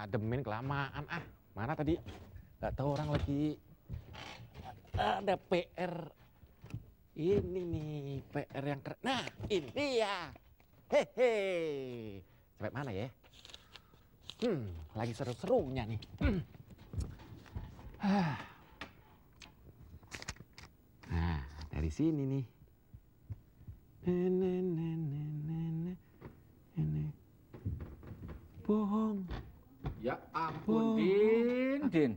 ngademin kelamaan. Mana tadi? Gak tahu orang lagi ada PR. Ini nih PR yang keren. Nah, ini ya. Hehe. Sampai mana ya? Lagi seru-serunya nih. Nah, dari sini nih. Bohong. Ya ampun, Din.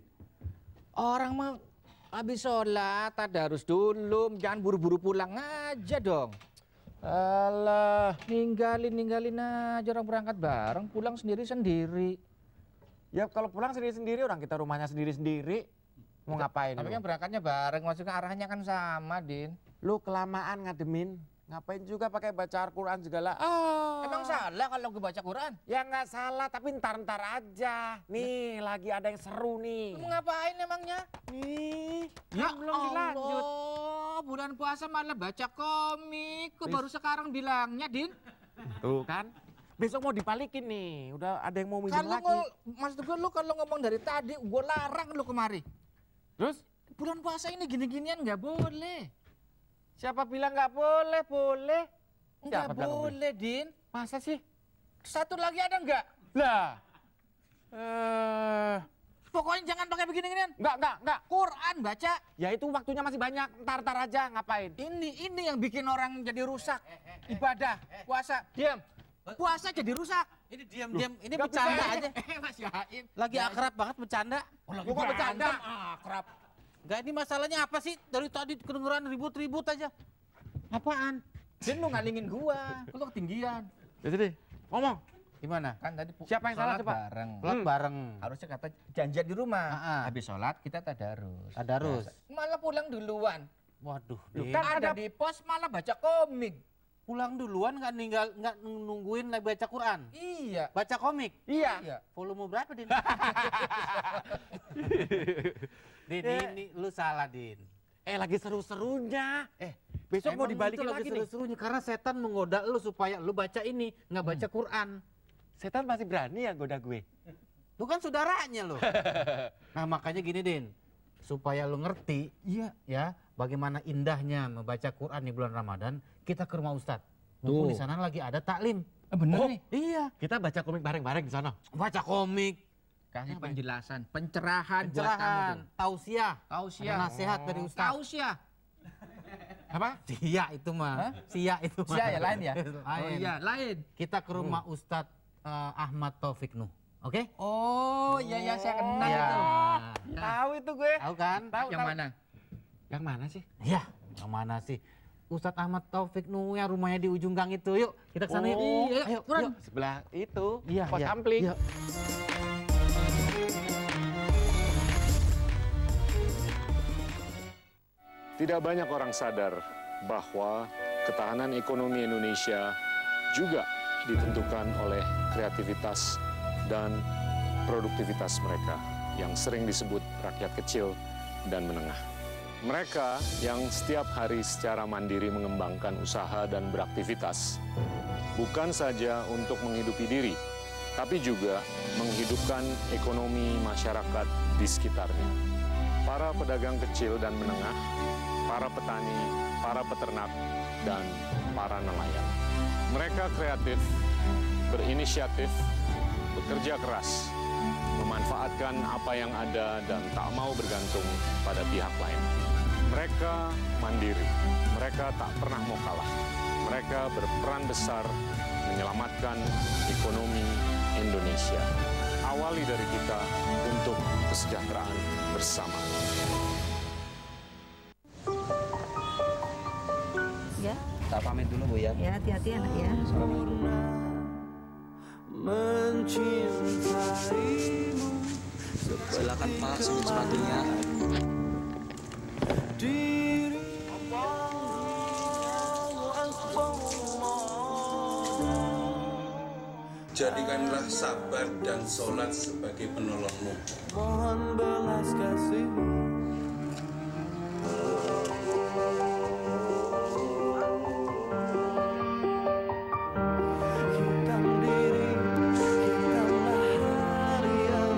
Orang mah habis sholat, tadarus dulu, jangan buru-buru pulang aja dong. Alah. Ninggalin aja orang berangkat bareng, pulang sendiri-sendiri. Ya kalau pulang sendiri-sendiri, orang kita rumahnya sendiri-sendiri. Mau ngapain Tapi lu? kan berangkatnya bareng, maksudnya arahnya kan sama, Din. Lu kelamaan ngademin. Ngapain juga pakai baca Al-Quran segala. Emang salah kalau gue baca Quran? Ya nggak salah, tapi ntar-ntar aja. Nih, lagi ada yang seru nih. Kamu ngapain emangnya? Nih, Ya kan belum dilanjut. Allah, bulan puasa malah baca komik. Kok baru sekarang bilangnya, Din? Tuh kan. Besok mau dibalikin nih. Udah ada yang mau minjem Kalau lagi. maksud gue lu kalau ngomong dari tadi, gue larang lu kemari. Terus? Bulan puasa ini gini-ginian nggak boleh. Siapa bilang nggak boleh? Boleh. Nggak Siapa bilang boleh, Din. Masa sih? Satu lagi ada nggak? Lah. Pokoknya jangan pakai begini-ginian. Nggak. Quran baca. Ya itu waktunya masih banyak. Ntar aja ngapain? Ini yang bikin orang jadi rusak. Ibadah, puasa. Diam. Puasa jadi rusak. Ini diam-diam, ini Nggak bercanda bisa. aja. Mas Yaim. Lagi akrab banget bercanda. Lagi Gua nggak bercanda. Akrab. Enggak, ini masalahnya apa sih? Dari tadi kedengeran ribut-ribut aja. Apaan? Din lu ngalingin gua. Lu ketinggian. Jadi deh. Ngomong. Gimana? Kan tadi Siapa yang salah sholat coba? bareng. Sholat bareng. Harusnya kata janjian di rumah. Habis sholat kita tadarus. Tadarus. Malah pulang duluan. Waduh, Loh, Din. kan Ada ada- di pos malah baca komik. Pulang duluan nggak nungguin lagi baca Quran. Iya. Baca komik. Iya. Volume berapa, Din? Din, ini lu salah, Din. Lagi seru-serunya. Besok mau Emang dibalikin itu lagi lagi nih. seru-serunya karena setan menggoda lu supaya lu baca ini, nggak baca Quran. Setan masih berani ya goda gue. Lu kan saudaranya lo. Nah makanya gini, Din, supaya lu ngerti, ya bagaimana indahnya membaca Quran di bulan Ramadan, kita ke rumah Ustadz. Mumpung di sana lagi ada taklim. Bener Oh, nih. Iya, kita baca komik bareng-bareng di sana. baca komik, Kasih penjelasan, pencerahan, buat kamu pencerahan, tuh. tausiah, Tausiah. ada nasihat dari Ustadz. Tausiah. Apa? Sia itu mah, sia itu mah. Sia ya lain ya? Lain. Oh iya, lain. Kita ke rumah Ustadz Ahmad Taufik Nuh, oke? Oh iya saya kenal Iya. itu. Tahu itu gue. Tahu kan? Yang mana? Yang mana sih? Ya, yang mana sih? Ustadz Ahmad Taufik Nuh yang rumahnya di ujung gang itu. Yuk, kita ke sana yuk. Ayo, Quran. yuk. Sebelah itu. Iya, Pos iya. ampling. Iya. Tidak banyak orang sadar bahwa ketahanan ekonomi Indonesia juga ditentukan oleh kreativitas dan produktivitas mereka yang sering disebut rakyat kecil dan menengah. Mereka yang setiap hari secara mandiri mengembangkan usaha dan beraktivitas bukan saja untuk menghidupi diri, tapi juga menghidupkan ekonomi masyarakat di sekitarnya. Para pedagang kecil dan menengah, para petani, para peternak, dan para nelayan. Mereka kreatif, berinisiatif, bekerja keras, memanfaatkan apa yang ada dan tak mau bergantung pada pihak lain. Mereka mandiri, mereka tak pernah mau kalah. Mereka berperan besar menyelamatkan ekonomi Indonesia. Awali dari kita untuk kesejahteraan bersama. Ya, Kita pamit dulu Bu ya. ya hati-hati anak ya. Silakan Pak, sepatunya. Jadikanlah sabar dan sholat sebagai penolongmu. Mohon belas kasih. Hitam diri, hitamlah hari yang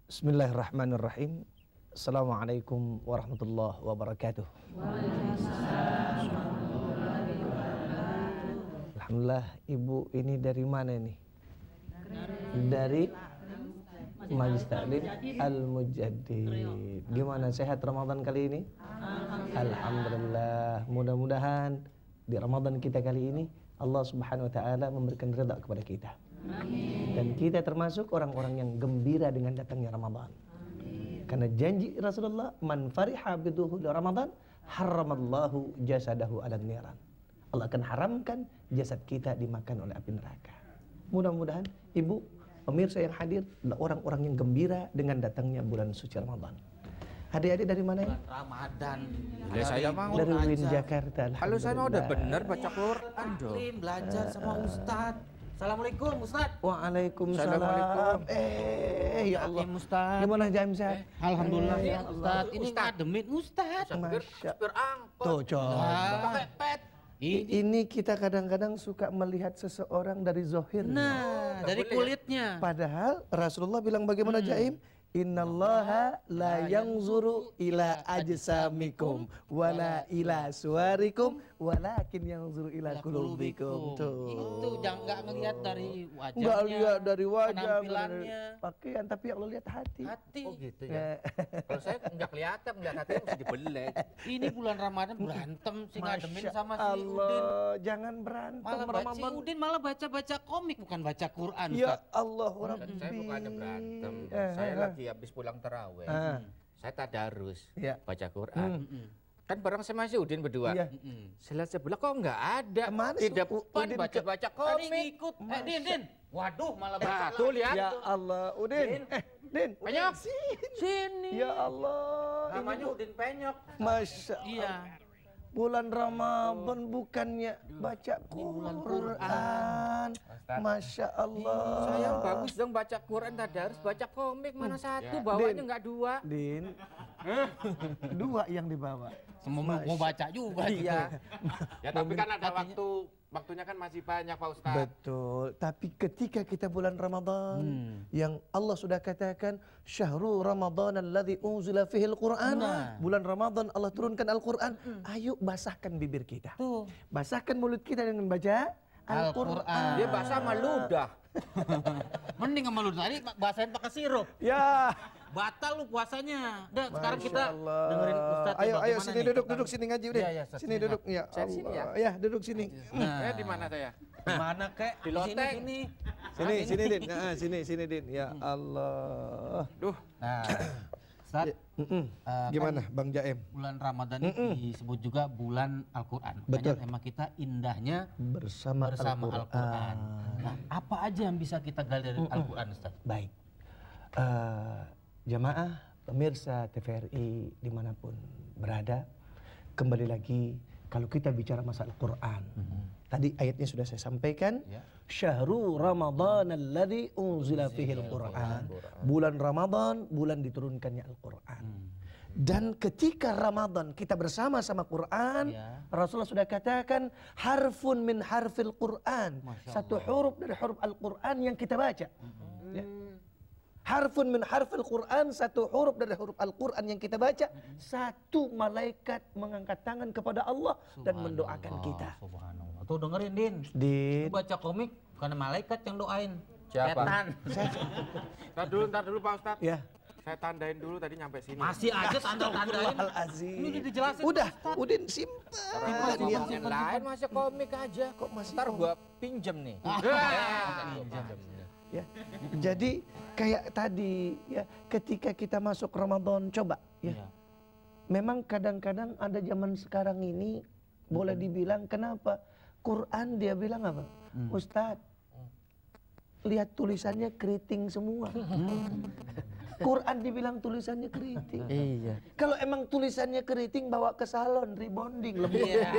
Bismillahirrahmanirrahim. Assalamualaikum warahmatullahi wabarakatuh. Alhamdulillah, Ibu ini dari mana ini? Dari Majlis Taklim Al-Mujaddid. Gimana, sehat Ramadan kali ini? Alhamdulillah. Mudah-mudahan di Ramadan kita kali ini Allah Subhanahu wa taala memberikan ridha kepada kita. Dan kita termasuk orang-orang yang gembira dengan datangnya Ramadan. Karena janji Rasulullah, man fariha bidukhuli Ramadan haramallahu jasadahu 'alan niran. Allah akan haramkan jasad kita dimakan oleh api neraka. Mudah-mudahan Ibu, pemirsa yang hadir adalah orang-orang yang gembira dengan datangnya bulan suci Ramadan. Adik-adik dari mana ya? Ramadan. Ya, saya mau Dari UIN Jakarta. Halo, saya mau udah bener baca Quran dong. Belajar sama Ustadz. Assalamualaikum Ustadz. Waalaikumsalam. Assalamualaikum. Ya Allah. Ustadz. Gimana Jaim sehat? Alhamdulillah ya Ustadz. Ini ngademin Ustadz. Masya. Supir angkot. Tuh coba. Pakai pet. Ini kita kadang-kadang suka melihat seseorang dari zohirnya. Nah, dari kulitnya. Padahal Rasulullah bilang bagaimana Jaim? Innallaha la yanzuru ila ajsamikum wala ila suwarikum walakin yanzuru ila qulubikum. Itu jangan nggak ngelihat dari wajahnya. Enggak lihat dari wajah, penampilannya. pakaian, tapi Allah lihat hati. Hati. Oh gitu ya. Kalau saya nggak kelihatan, nggak hati mesti dibelek. Ini bulan Ramadan berantem si ngademin Masya sama si Udin. Allah, jangan berantem Malah si Ramadan. Udin malah baca-baca komik bukan baca Quran. Ya Ustadz. Allah, Dan Rabbi. saya bukannya berantem. Saya lagi habis pulang taraweh. Saya tadarus Ya. baca Quran. Kan bareng sama si Udin berdua. Iya. Saya lihat sebelah kok nggak ada. Kemana Di si depan Udin baca-baca Tadi komik. ngikut. Din. Waduh, malah baca Nah, tuh lihat. Ya Allah, Udin. Din, Penyok. sini. ya Allah. Namanya Udin Penyok. Masya Iya. bulan Ramadan bukannya baca Quran. Masya Allah. Saya bagus dong baca Quran, tadarus, baca komik. Mana satu, bawanya Din. nggak dua. Din, dua yang dibawa. Semua mau baca juga. Iya. Ya tapi kan ada waktunya kan masih banyak Pak Ustadz. Betul. Tapi ketika kita bulan Ramadan yang Allah sudah katakan syahrul Ramadan alladzi unzila fihil Quran. Bulan Ramadan Allah turunkan Al-Quran. Ayo basahkan bibir kita. Tuh. Basahkan mulut kita dengan baca Al-Quran. Dia bahasa sama ludah. Mending sama lu tadi bahasain pakai sirup. Ya. Batal lu puasanya. Udah, sekarang Masya kita Allah. dengerin Ustadz. Ayo bagaimana sini nih duduk tentang- sini ngaji udah. Iya, Ustadz, Sini sini, duduk ya. Saya di sini ya? Allah. Ya, duduk sini. Saya di mana saya? Mana kek? Di loteng. Sini. Sini Din. Nah, sini Din. Ya Allah. Duh. Nah, Ustadz, Gimana Bang Jaem? bulan Ramadan ini disebut juga bulan Al-Quran. Betul. Makanya tema kita indahnya Bersama Al-Quran. Nah, apa aja yang bisa kita gali dari Al-Quran, Ustaz? Baik. Jamaah, pemirsa TVRI dimanapun berada, kembali lagi kalau kita bicara masalah Al-Quran. Tadi ayatnya sudah saya sampaikan. Syahrul Ramadan alladzi unzila fihil Quran. Bulan Ramadan, bulan diturunkannya Al-Quran. Dan ketika Ramadan kita bersama-sama Quran, Rasulullah sudah katakan harfun min harfil Quran. Satu huruf dari huruf Al-Quran yang kita baca. Ya. Harfun min harfil Quran, satu huruf dari huruf Al-Quran yang kita baca, satu malaikat mengangkat tangan kepada Allah dan mendoakan kita. Subhanallah. Tuh dengerin, Din. Din. Lu baca komik bukan malaikat yang doain. Siapa? Setan. Ntar dulu Pak Ustadz. Ya. Saya tandain dulu tadi nyampe sini. Masih aja tanda-tandain. Astagfirullahaladzim. Ini udah dijelasin. Udah, Udin simpan. Yang lain masih komik aja. Kok masih Ntar komik? gua pinjem nih. Ya. Jadi kayak tadi ya, ketika kita masuk Ramadan coba ya. Memang kadang-kadang ada zaman sekarang ini boleh dibilang kenapa Quran dia bilang apa? Ustadz, lihat tulisannya keriting semua. Quran dibilang tulisannya keriting. Iya. Kalau emang tulisannya keriting bawa ke salon rebonding lebih. Iya.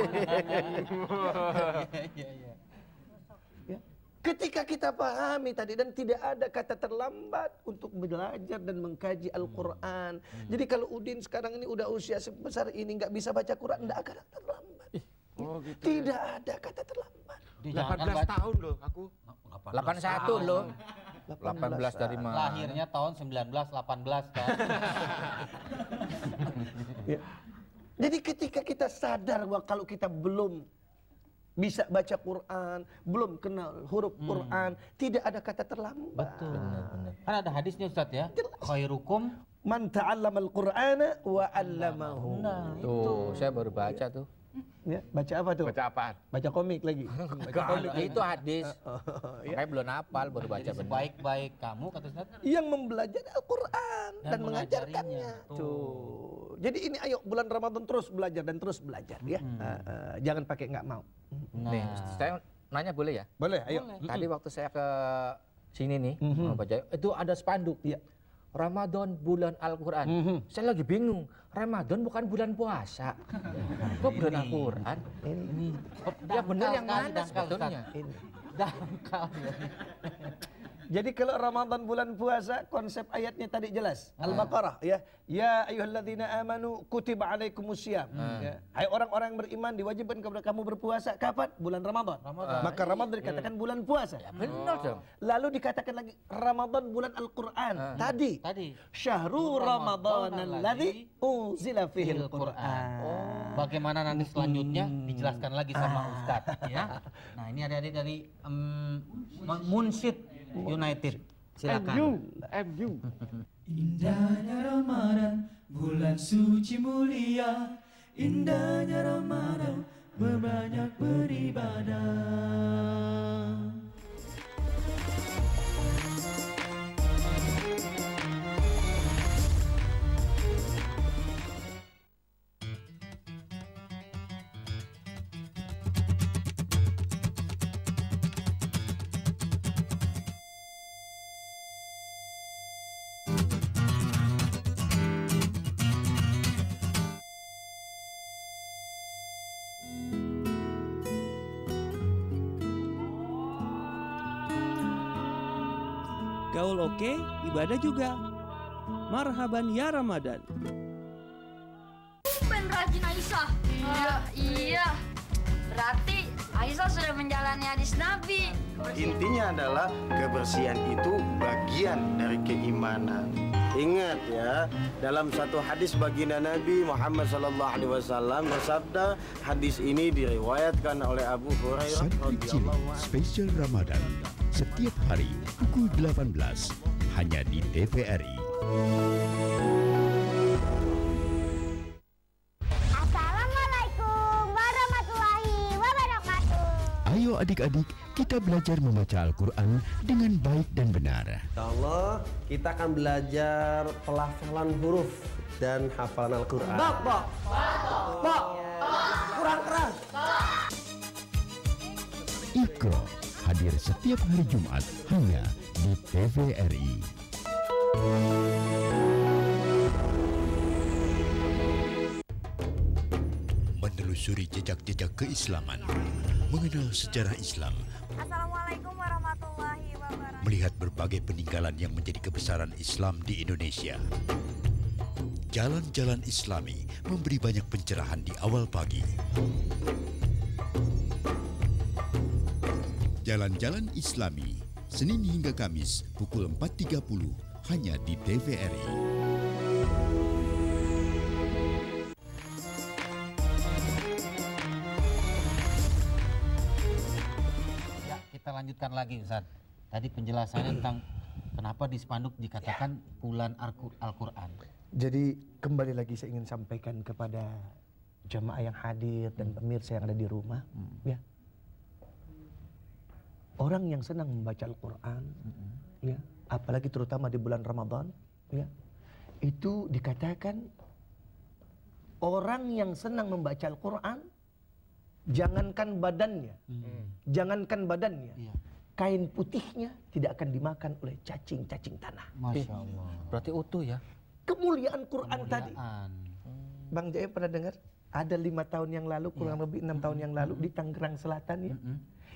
Ya. Ketika kita pahami tadi dan tidak ada kata terlambat untuk belajar dan mengkaji Al-Quran. Jadi kalau Udin sekarang ini udah usia sebesar ini nggak bisa baca Quran, nggak akan terlambat. Tidak ada kata terlambat. 18 tahun loh aku. 81 loh. 18 dari mana? Lahirnya tahun 1918 kan. Ya. Jadi ketika kita sadar bahwa kalau kita belum bisa baca Quran, belum kenal huruf Quran, tidak ada kata terlambat. Betul. Benar. Kan ada hadisnya Ustaz ya. Khairukum man ta'allamal Qur'ana wa 'allamahu. Nah, Tuh, saya baru baca tuh. Ya, baca apa tuh? Baca apaan? Baca komik lagi. Itu hadis. Makanya belum hafal, baru baca jadi benar. sebaik-baik kamu kata Ustaz Yang mempelajari Al-Quran dan mengajarkannya. mengajarinya. Tuh. Jadi ini ayo bulan Ramadan terus belajar dan terus belajar ya. Jangan pakai nggak mau. Nah, Nih, saya nanya boleh ya? Boleh, ayo. Tadi waktu saya ke sini nih, mau baca, itu ada spanduk. Iya. Ramadan bulan Al-Quran. Saya lagi bingung, Ramadan bukan bulan puasa. Kok bulan Al-Quran? Ini. Ya benar yang Dangkal, mana dangkal, sebetulnya? Ini. dangkal. Jadi kalau Ramadan bulan puasa, konsep ayatnya tadi jelas. Al-Baqarah ya. Ya ayyuhalladzina amanu kutiba alaikumusiyam. Ya. Hai orang-orang yang beriman, diwajibkan kepada kamu berpuasa kapan? Bulan Ramadan. Maka Ramadan dikatakan bulan puasa. Benar dong. Lalu dikatakan lagi Ramadan bulan Al-Quran. Tadi. Syahrul Ramadan alladzi unzila fihil Quran. Bagaimana nanti selanjutnya dijelaskan lagi sama Ustadz ya. Nah, ini adik-adik dari Munsyid United. Silakan. MU. Indahnya Ramadan, bulan suci mulia. Indahnya Ramadan, berbanyak beribadah. Gaul oke, ibadah juga. Marhaban ya Ramadan. Ben rajin Aisyah. Iya. Berarti Aisyah sudah menjalani hadis Nabi. Intinya adalah kebersihan itu bagian dari keimanan. Ingat ya, dalam satu hadis baginda Nabi Muhammad SAW bersabda, hadis ini diriwayatkan oleh Abu Hurairah radhiyallahu anhu. Spesial Ramadan setiap hari pukul 18 hanya di TVRI. Assalamualaikum warahmatullahi wabarakatuh. Ayo adik-adik, kita belajar membaca Al-Quran dengan baik dan benar. Insyaallah kita akan belajar pelafalan huruf dan hafalan Al-Quran. Bok. Kurang keras. Iqra hadir setiap hari Jumat hanya di TVRI. Menelusuri jejak-jejak keislaman, mengenal sejarah Islam, Assalamualaikum warahmatullahi wabarakatuh. melihat berbagai peninggalan yang menjadi kebesaran Islam di Indonesia. Jalan-jalan Islami memberi banyak pencerahan di awal pagi. Jalan-jalan Islami, Senin hingga Kamis pukul 4.30 hanya di TVRI. Ya, kita lanjutkan lagi Ustaz. Tadi penjelasannya tentang kenapa di spanduk dikatakan bulan Al-Quran. Jadi kembali lagi saya ingin sampaikan kepada jamaah yang hadir dan pemirsa yang ada di rumah, ya. Orang yang senang membaca Al-Quran, ya, apalagi terutama di bulan Ramadan, ya, itu dikatakan orang yang senang membaca Al-Quran, jangankan badannya, kain putihnya tidak akan dimakan oleh cacing-cacing tanah. Masya Allah. Berarti utuh ya? Kemuliaan Quran tadi. Bang Jaya pernah dengar? Ada 5 tahun yang lalu, kurang lebih 6 tahun yang lalu di Tangerang Selatan ya.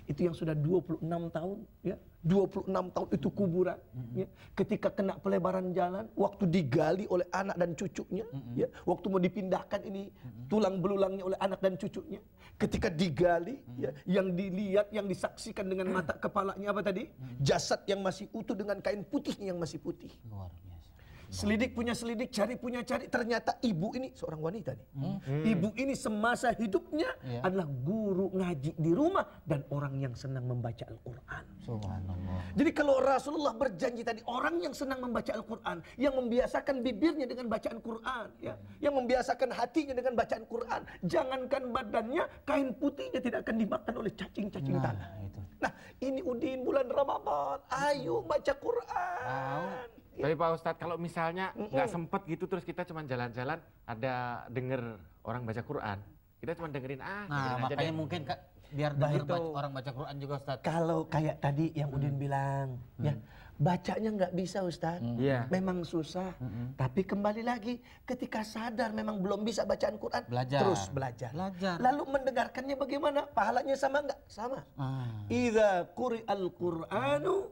itu yang sudah 26 tahun, ya. 26 tahun itu kuburan, ya. Ketika kena pelebaran jalan, waktu digali oleh anak dan cucunya, ya. Waktu mau dipindahkan ini tulang belulangnya oleh anak dan cucunya. Ketika digali, ya, yang dilihat, yang disaksikan dengan mata kepalanya apa tadi? Jasad yang masih utuh dengan kain putihnya yang masih putih. Luar biasa. Selidik punya selidik, cari punya cari. Ternyata ibu ini seorang wanita nih. Ibu ini semasa hidupnya adalah guru ngaji di rumah dan orang yang senang membaca Al-Quran. Subhanallah. Jadi kalau Rasulullah berjanji tadi, orang yang senang membaca Al-Quran, yang membiasakan bibirnya dengan bacaan Quran, ya, yang membiasakan hatinya dengan bacaan Quran, jangankan badannya, kain putihnya tidak akan dimakan oleh cacing-cacing tanah. Nah, ini Udin bulan Ramadan, ayo baca Quran. Tapi Pak Ustadz, kalau misalnya nggak sempet gitu terus kita cuma jalan-jalan ada denger orang baca Quran, kita cuma dengerin Nah, dengerin aja makanya deh. mungkin biar denger orang baca Quran juga Ustaz. Kalau kayak tadi yang Udin bilang, ya bacanya nggak bisa Ustaz, memang susah. Tapi kembali lagi, ketika sadar memang belum bisa bacaan Quran, terus belajar. Lalu mendengarkannya bagaimana? Pahalanya sama nggak? Sama. Idza quri'al Qur'anu